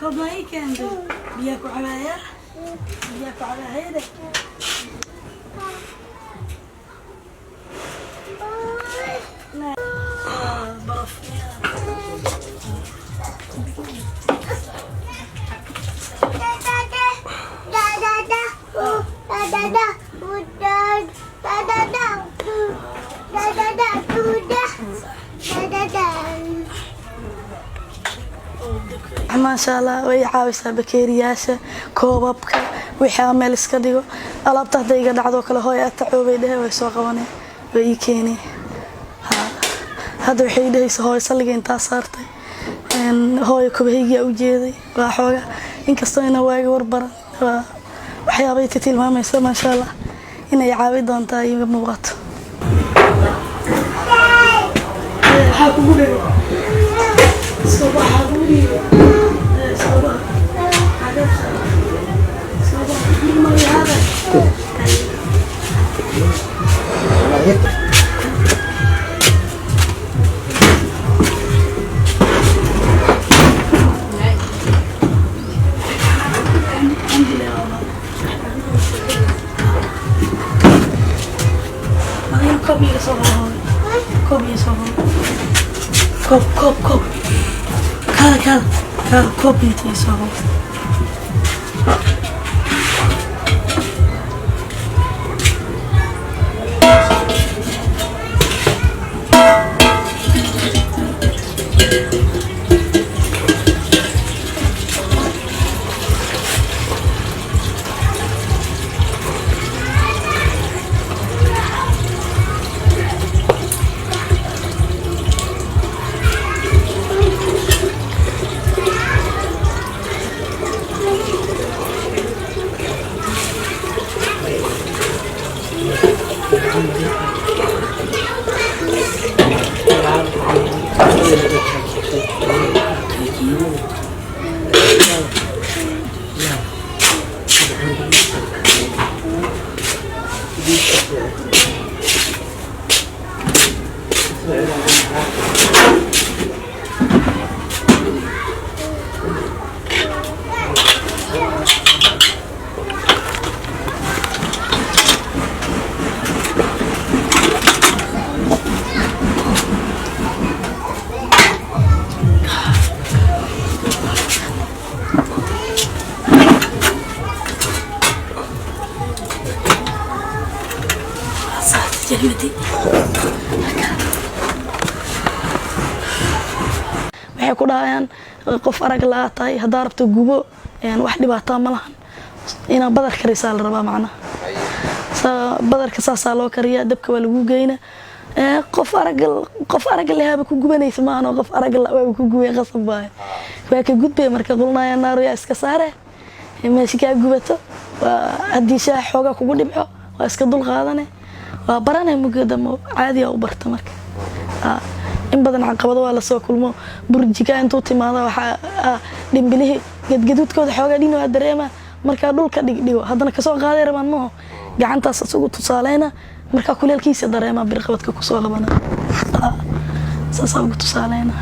كم هي كان بياكل على هيدا ما شاء الله ويعاوسها بكيرياشة كوبابك ويحامل اسكديو ألابته ديقة دعدو كلا هوي أتعوبي ده ويسوقوني ويكيني هذا وحيده يسهوي سلقين تاثرتي إن هوي كبهيجي أوجيدي وحوجة إنك استوينا واجي وربرا وحيابي تتيل ما يسمى ما شاء الله إنه يعاود دون تاي مبغط كوب كذا كوب يتيسوه waxay ku dhaayaan qof arag la tahay hadaa rabto gubo wax dhibaato ma lahan ina badar karisaa la rabaa macna badarka saasa loo kariyaa dabka waa lagu geeyna qof arag leh ku gubanaysa ma aha qof arag la waa ku gubay qasab baay waa ka gudbay marka qulnaa naar yaa iska saare meeshii ka gubato hadii shaah xooga kugu dhibco waa iska dul qaadane waa baranay mugdamo caadi ah u barta marka in badan caqabado waa la soo kulmo burjiga intuu timaado waxa dhimbilihi gadgadudkooda xooga dhino dareema marka dhulka dhigdhigo hadana ka soo qaaday rabaan ma gacantaas asugu tusaaleyna marka kuleelkiisa dareema birqabadka ku soo qabana saasa ugu tusaaleyna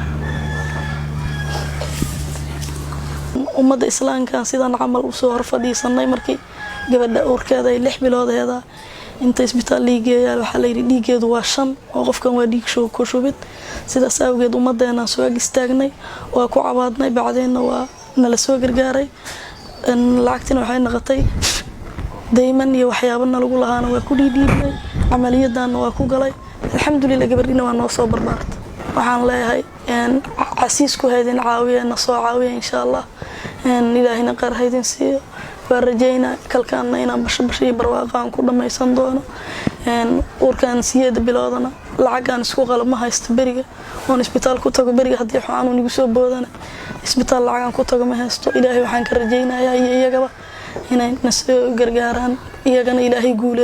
ummada islaamka sidaan amal u soo horfadhiisanay markii gabadha uurkeeda ay 6 biloodeeda inta isbitaal liigeeyaa waxa la yiri dhiigeedu waa 5 oo qofkan waa dhiig show ku shubid sidaas awgeed ummadeena soo agistaagnay waa ku cabaadnay bacdeena waa nala soo gargaaray in lacagtina waxay noqotay dayman iyo waxyaabana lagu lahaana waa ku dhiidhiibnay amaliyadan waa ku galay alxamdulillah gabadhina waa noo soo barbaartay waxaan leeyahay in casiis ku haydin caawiyana soo caawiya insha Allah in ilaahina qaar haydin siiyo warajayna kalkaana inaan bashabashi barwaaqan ku dhamaysan doono in urkan siyeed biloodana lacagan isku qalma haysto bariga oo isbitaal ku tago bariga hadii xaanu nigu soo boodana isbitaal lacagan ku tago ma haysto ilaahay waxaan ka rajaynayaa iyagaba inay nasoo gargaaraan iyagana ilaahay guuleeyo